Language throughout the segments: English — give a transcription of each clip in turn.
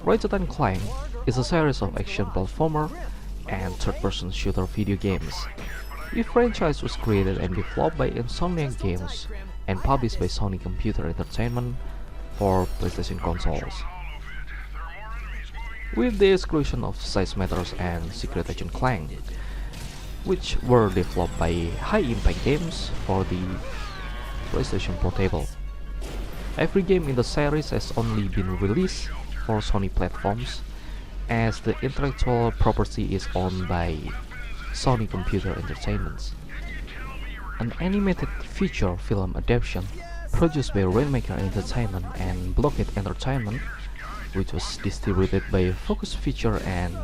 Ratchet and Clank is a series of action platformer and third-person shooter video games. The franchise was created and developed by Insomniac Games and published by Sony Computer Entertainment for PlayStation consoles. With the exclusion of Size Matters and Secret Agent Clank, which were developed by High Impact Games for the PlayStation Portable. Every game in the series has only been released for Sony platforms, as the intellectual property is owned by Sony Computer Entertainment. An animated feature film adaptation produced by Rainmaker Entertainment and Blockhead Entertainment, which was distributed by Focus Feature and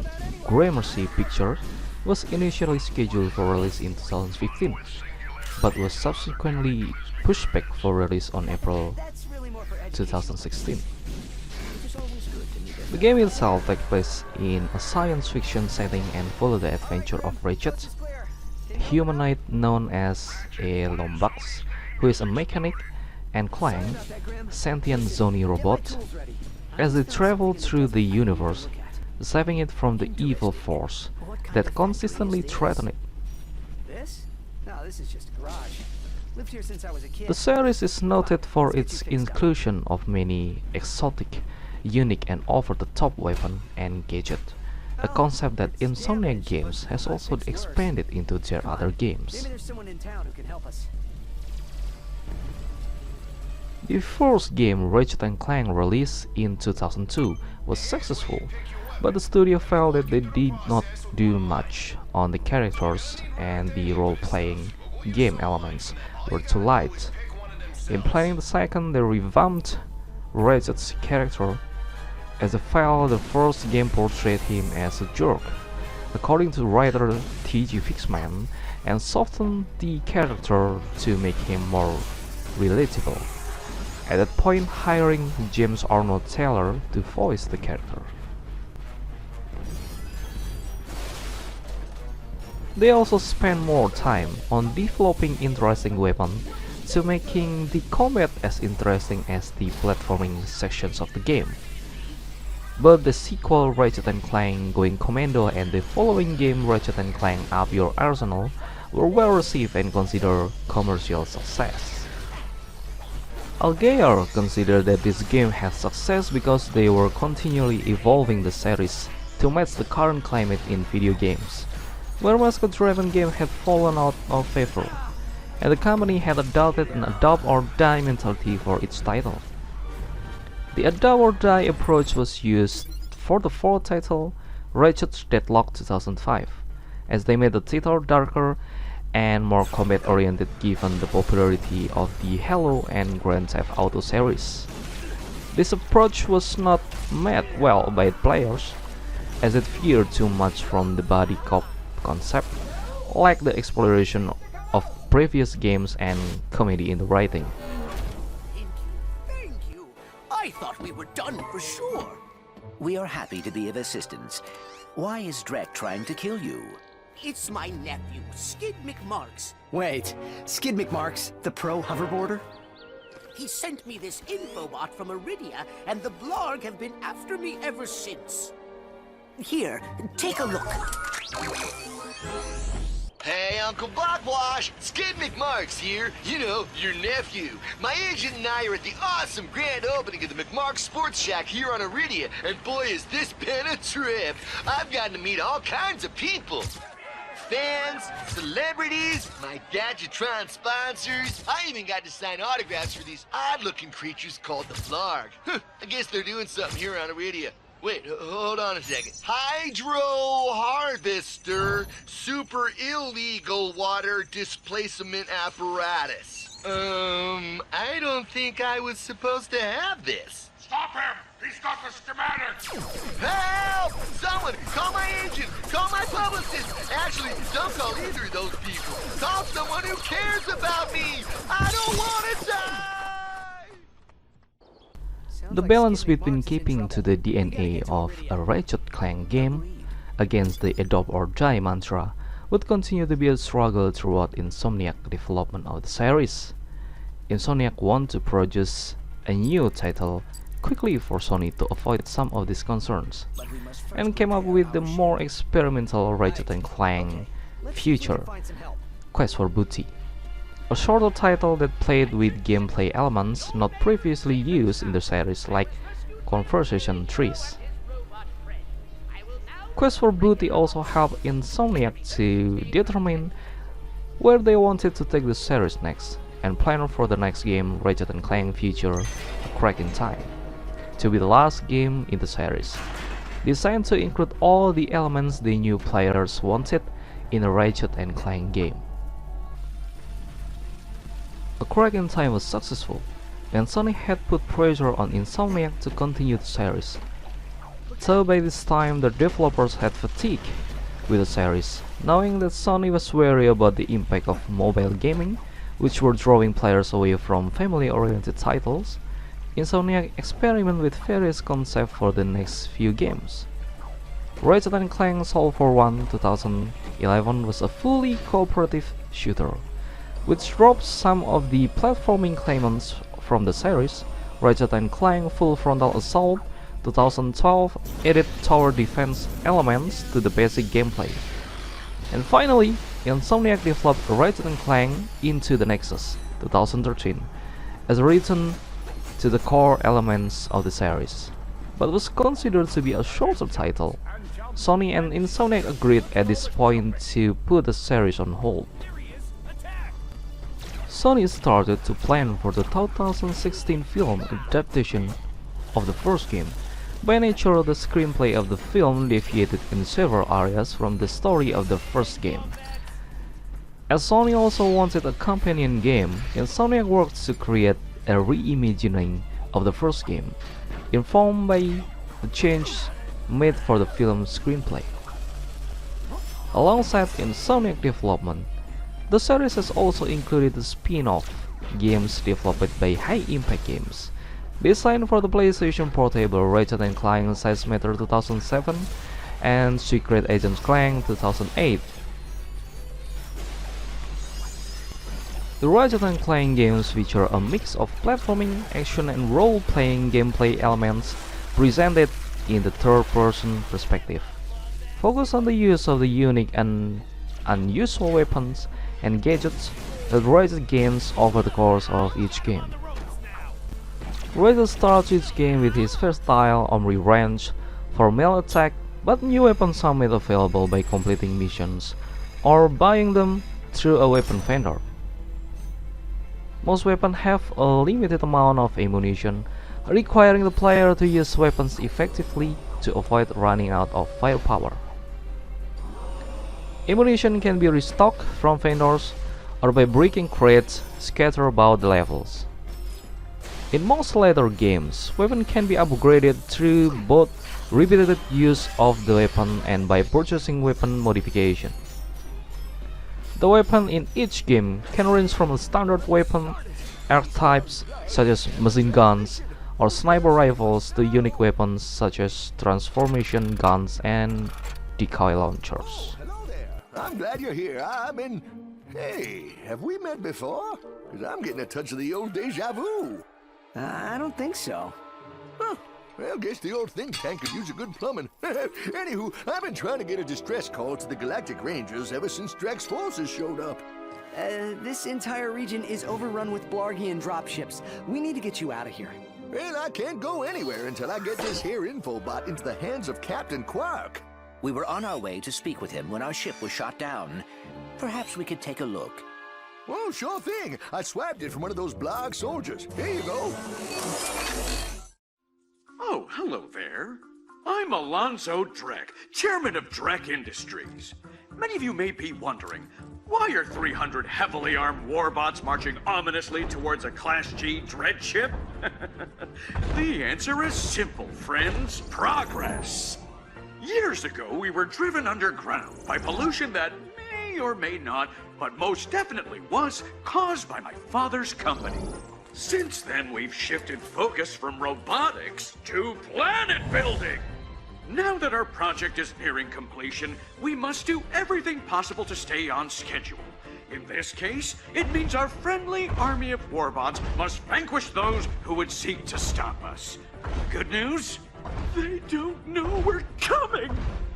Gramercy Pictures, was initially scheduled for release in 2015, but was subsequently pushed back for release on April 2016. The game itself takes place in a science fiction setting and follows the adventure of Ratchet, a humanoid known as a Lombax, who is a mechanic, and Clank, sentient zombie robot, as they travel through the universe, saving it from the evil force that consistently threatens it. The series is noted for its inclusion of many exotic, unique and over-the-top weapons and gadgets, a concept that Insomniac Games has also expanded into their other games. The first game, Ratchet and Clank, released in 2002, was successful, but the studio felt that they did not do much on the characters and the role-playing game elements were too light. In planning the second, they revamped Ratchet's character. As a fail, the first game portrayed him as a jerk, according to writer T.G. Fixman, and softened the character to make him more relatable, at that point hiring James Arnold Taylor to voice the character. They also spent more time on developing interesting weapons to making the combat as interesting as the platforming sections of the game. But the sequel Ratchet and Clank Going Commando and the following game Ratchet and Clank Up Your Arsenal were well received and considered commercial success. Algear considered that this game had success because they were continually evolving the series to match the current climate in video games, where mascot-driven games had fallen out of favor, and the company had adopted an adopt-or-die mentality for its title. The adopt-or-die approach was used for the fourth title, Ratchet Deadlock 2005, as they made the title darker and more combat-oriented given the popularity of the Halo and Grand Theft Auto series. This approach was not met well by players, as it veered too much from the buddy cop concept, like the exploration of previous games and comedy in the writing. Thank you. I thought we were done for sure. We are happy to be of assistance. Why is Drek trying to kill you? It's my nephew, Skid McMarks. Wait, Skid McMarks, the pro hoverboarder? He sent me this infobot from Iridia, and the Blarg have been after me ever since. Here, take a look. Hey, Uncle Blackwash! Skid McMarks here. You know, your nephew. My agent and I are at the awesome grand opening of the McMarks Sports Shack here on Iridia, and boy, has this been a trip. I've gotten to meet all kinds of people. Fans, celebrities, my Gadgetron sponsors. I even got to sign autographs for these odd-looking creatures called the Blarg. I guess they're doing something here on Iridia. Wait, hold on a second. Hydro Harvester Super Illegal Water Displacement Apparatus. I don't think I was supposed to have this. Stop him! He's got the schematics! Help! Someone! Call my agent! Call my publicist! Actually, don't call either of those people. Call someone who cares about me! I don't want to die! The balance between keeping to the DNA of a Ratchet Clank game against the adopt-or-die mantra would continue to be a struggle throughout Insomniac development of the series. Insomniac wanted to produce a new title quickly for Sony to avoid some of these concerns, and came up with the more experimental Ratchet & Clank Future Quest for Booty, a shorter title that played with gameplay elements not previously used in the series like conversation trees. Quest for Booty also helped Insomniac to determine where they wanted to take the series next, and plan for the next game, Ratchet & Clank Future A Crack in Time, to be the last game in the series, designed to include all the elements they knew players wanted in a Ratchet & Clank game. A Crack in Time was successful, and Sony had put pressure on Insomniac to continue the series. So by this time the developers had fatigue with the series, knowing that Sony was wary about the impact of mobile gaming, which were drawing players away from family-oriented titles. Insomniac experimented with various concepts for the next few games. Ratchet & Clank Soul for One 2011 was a fully cooperative shooter, which dropped some of the platforming claimants from the series. Ratchet & Clank Full Frontal Assault 2012 added tower defense elements to the basic gameplay. And finally, Insomniac developed Ratchet & Clank Into the Nexus 2013 as a return to the core elements of the series, but was considered to be a shorter title. Sony and Insomniac agreed at this point to put the series on hold. Sony started to plan for the 2016 film adaptation of the first game. By nature, the screenplay of the film deviated in several areas from the story of the first game. As Sony also wanted a companion game, Insomniac worked to create a reimagining of the first game, informed by the change made for the film's screenplay. Alongside Insomniac development, the series has also included the spin-off games developed by High Impact Games, designed for the PlayStation Portable Ratchet & Clank Seismeter 2007 and Secret Agent Clank 2008. The Ratchet & Clank games feature a mix of platforming, action and role-playing gameplay elements presented in the third-person perspective, focus on the use of the unique and unusual weapons and gadgets that Ratchet gains over the course of each game. Ratchet starts each game with his versatile Omri range for melee attack, but new weapons are made available by completing missions or buying them through a weapon vendor. Most weapons have a limited amount of ammunition, requiring the player to use weapons effectively to avoid running out of firepower. Ammunition can be restocked from vendors or by breaking crates scattered about the levels. In most later games, weapons can be upgraded through both repeated use of the weapon and by purchasing weapon modification. The weapon in each game can range from a standard weapon archetypes such as machine guns or sniper rifles to unique weapons such as transformation guns and decoy launchers. Hello there. I'm glad you're here. Hey, have we met before? Because I'm getting a touch of the old deja vu. I don't think so. Huh. Well, guess the old think tank could use a good plumbing. Anywho, I've been trying to get a distress call to the Galactic Rangers ever since Drax's forces showed up. This entire region is overrun with Blargian dropships. We need to get you out of here. Well, I can't go anywhere until I get this here infobot into the hands of Captain Quark. We were on our way to speak with him when our ship was shot down. Perhaps we could take a look. Oh, sure thing. I swapped it from one of those Blarg soldiers. Here you go. Oh, hello there. I'm Alonzo Drek, chairman of Drek Industries. Many of you may be wondering, why are 300 heavily armed warbots marching ominously towards a Class G dread ship? The answer is simple, friends. Progress. Years ago, we were driven underground by pollution that may or may not, but most definitely was, caused by my father's company. Since then, we've shifted focus from robotics to planet building. Now that our project is nearing completion, we must do everything possible to stay on schedule. In this case, it means our friendly army of warbots must vanquish those who would seek to stop us. Good news? They don't know we're coming!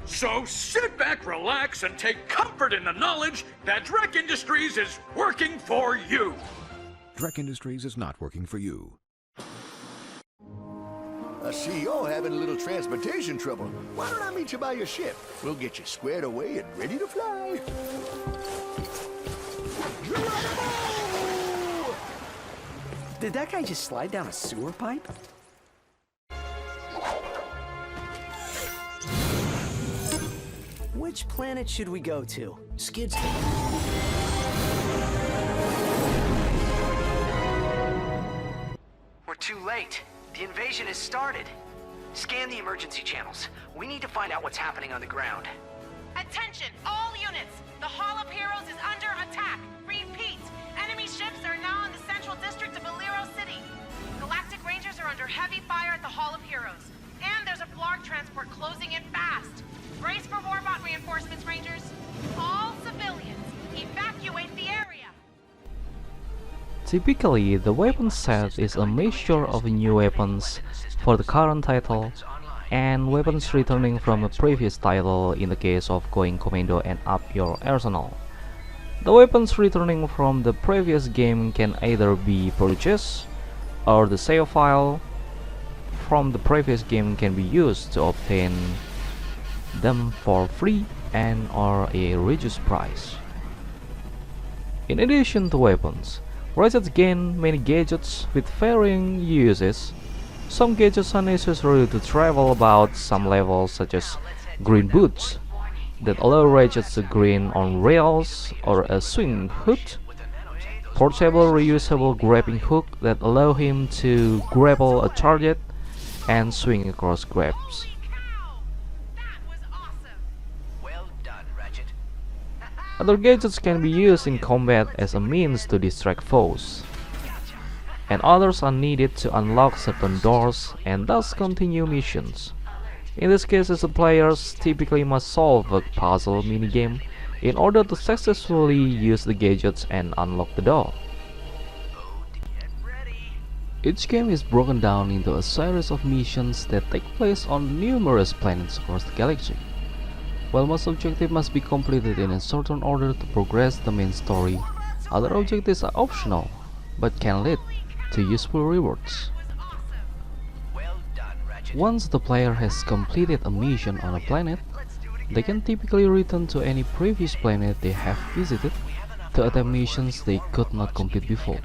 So sit back, relax, and take comfort in the knowledge that Drek Industries is working for you! Drek Industries is not working for you. I see you're having a little transportation trouble. Why don't I meet you by your ship? We'll get you squared away and ready to fly. Geronimo! Did that guy just slide down a sewer pipe? Which planet should we go to? Skids. We're too late. The invasion has started. Scan the emergency channels. We need to find out what's happening on the ground. Attention, all units! The Hall of Heroes is under attack! Repeat! Enemy ships are now in the central district of Aliro City. Galactic Rangers are under heavy fire at the Hall of Heroes. And there's a Blarg transport closing in fast. Brace for Warbot reinforcements, Rangers. All civilians, evacuate the area! Typically, the weapon set is a mixture of new weapons for the current title and weapons returning from a previous title in the case of going commando and up your arsenal. The weapons returning from the previous game can either be purchased, or the save file from the previous game can be used to obtain them for free and or a reduced price. In addition to weapons, Ratchet gain many gadgets with varying uses. Some gadgets are necessary to travel about some levels, such as green boots that allow Ratchet to grin on rails, or a swing hook, portable reusable grappling hook that allow him to grapple a target and swing across grabs. That was awesome! Well done, Ratchet. Other gadgets can be used in combat as a means to distract foes, and others are needed to unlock certain doors and thus continue missions. In this case, the players typically must solve a puzzle minigame in order to successfully use the gadgets and unlock the door. Each game is broken down into a series of missions that take place on numerous planets across the galaxy. While most objectives must be completed in a certain order to progress the main story, other objectives are optional, but can lead to useful rewards. Well done, Ratchet. Once the player has completed a mission on a planet, they can typically return to any previous planet they have visited to attempt missions they could not complete before.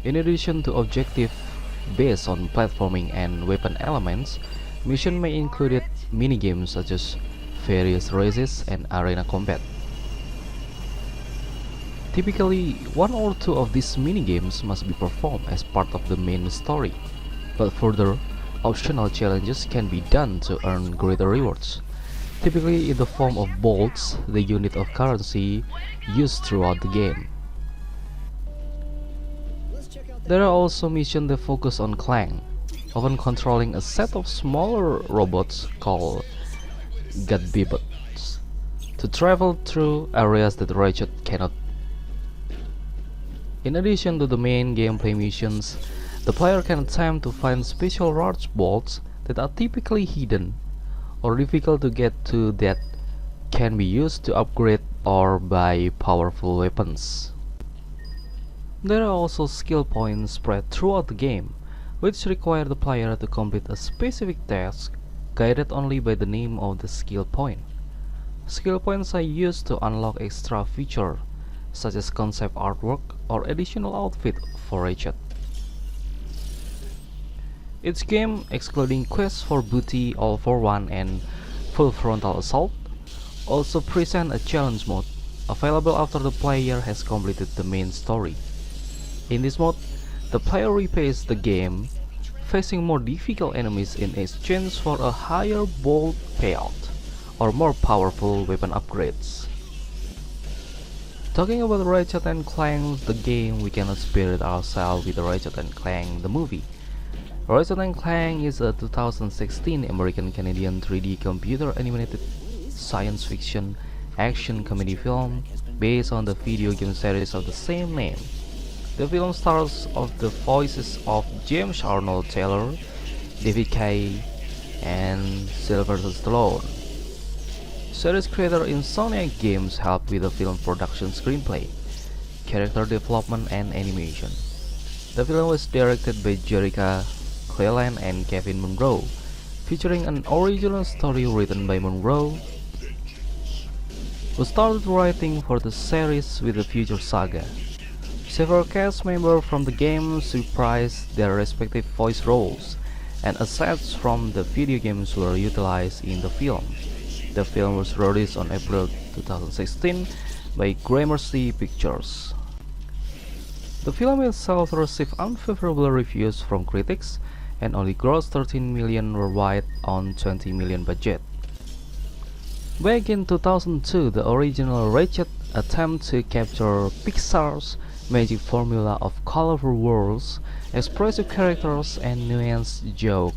In addition to objectives based on platforming and weapon elements, missions may include minigames such as various races and arena combat. Typically, one or two of these minigames must be performed as part of the main story, but further, optional challenges can be done to earn greater rewards, typically in the form of bolts, the unit of currency used throughout the game. There are also missions that focus on Clank, often controlling a set of smaller robots called Godbibots, to travel through areas that Ratchet cannot. In addition to the main gameplay missions, the player can attempt to find special large bolts that are typically hidden or difficult to get to that can be used to upgrade or buy powerful weapons. There are also skill points spread throughout the game, which require the player to complete a specific task guided only by the name of the skill point. Skill points are used to unlock extra features such as concept artwork or additional outfit for Ratchet. Each game, excluding Quest for Booty, All for One and Full Frontal Assault, also present a challenge mode, available after the player has completed the main story. In this mode, the player replays the game, facing more difficult enemies in exchange for a higher bolt payout or more powerful weapon upgrades. Talking about Ratchet and Clank the game, we cannot spirit ourselves with Ratchet and Clank the movie. Ratchet and Clank is a 2016 American-Canadian 3D computer animated science fiction action comedy film based on the video game series of the same name. The film stars of the voices of James Arnold Taylor, David Kay, and Sylvester Stallone. Series creator Insomniac Games helped with the film production, screenplay, character development, and animation. The film was directed by Jerica Cleland and Kevin Munro, featuring an original story written by Munro, who started writing for the series with the future saga. Several cast members from the game reprised their respective voice roles, and assets from the video games were utilized in the film. The film was released on April 2016 by Gramercy Pictures. The film itself received unfavorable reviews from critics and only grossed 13 million worldwide on 20 million budget. Back in 2002, the original Ratchet attempted to capture Pixar's magic formula of colorful worlds, expressive characters, and nuanced joke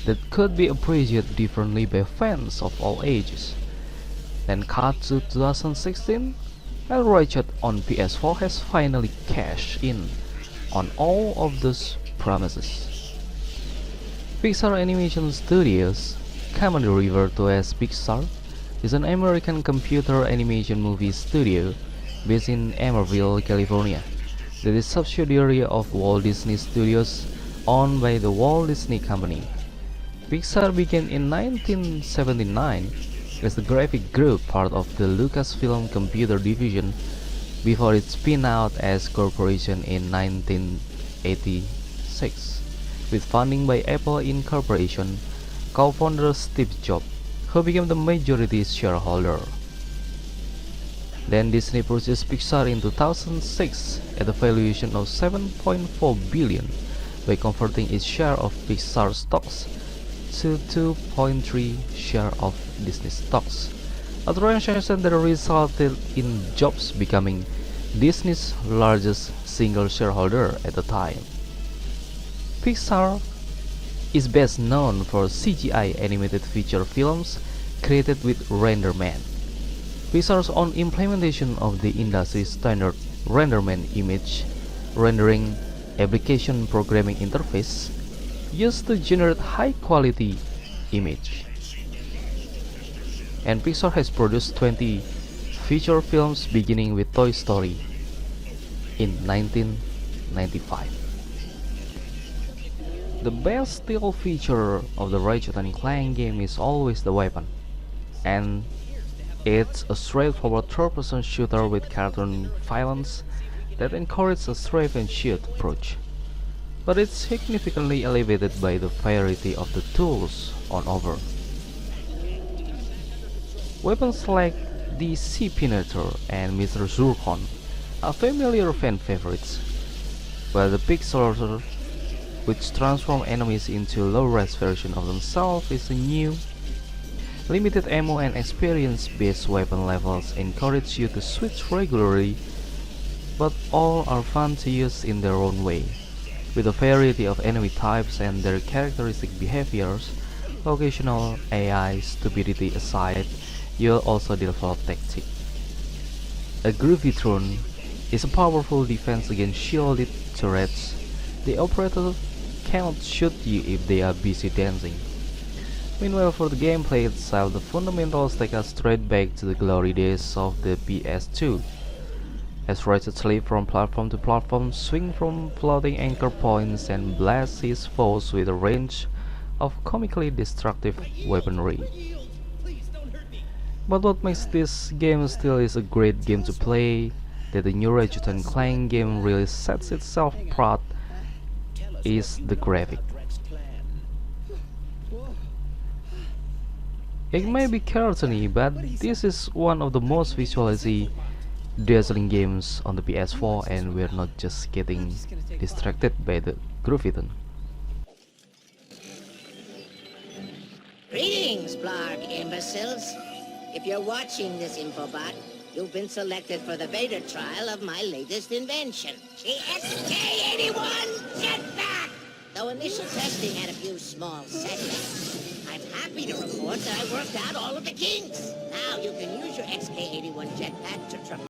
that could be appreciated differently by fans of all ages. Then cut to 2016, and Ratchet on PS4 has finally cashed in on all of those promises. Pixar Animation Studios, commonly referred to as Pixar, is an American computer animation movie studio based in Emeryville, California, that is a subsidiary of Walt Disney Studios, owned by the Walt Disney Company. Pixar began in 1979 as the graphic group, part of the Lucasfilm Computer Division, before it spun out as corporation in 1986, with funding by Apple Incorporation, co-founder Steve Jobs, who became the majority shareholder. Then Disney purchased Pixar in 2006 at a valuation of $7.4 billion by converting its share of Pixar stocks to 2.3 share of Disney stocks, a transaction that resulted in Jobs becoming Disney's largest single shareholder at the time. Pixar is best known for CGI animated feature films created with RenderMan. Pixar's own implementation of the industry standard RenderMan image rendering application programming interface used to generate high-quality image. And Pixar has produced 20 feature films beginning with Toy Story in 1995. The best still feature of the Ratchet & Clank game is always the weapon, and it's a straightforward third-person shooter with cartoon violence that encourages a strafe-and-shoot approach, but it's significantly elevated by the variety of the tools on offer. Weapons like the Sea-Penetrator and Mr. Zurkov are familiar fan favorites, while the Big Sorcerer, which transforms enemies into low-res version of themselves, is a new. Limited ammo and experience-based weapon levels encourage you to switch regularly, but all are fun to use in their own way. With a variety of enemy types and their characteristic behaviors, occasional AI stupidity aside, you'll also develop tactic. A Groovy Throne is a powerful defense against shielded turrets. The operator cannot shoot you if they are busy dancing. Meanwhile, for the gameplay itself, the fundamentals take us straight back to the glory days of the PS2. As Ratchet leap from platform to platform, swing from floating anchor points, and blast his foes with a range of comically destructive weaponry. But what makes this game still is a great game to play, that the new Ratchet & Clank game really sets itself apart, is the graphic. It may be cartoony, but this is one of the most visually dazzling games on the PS4, and we're not just getting distracted by the Groovyton. Greetings, Blarg imbeciles. If you're watching this infobot, you've been selected for the beta trial of my latest invention, the SK-81 Jetpack! Though initial testing had a few small setbacks, I'm happy to report that I worked out all of the kinks. Now you can use your SK-81 Jetpack to traverse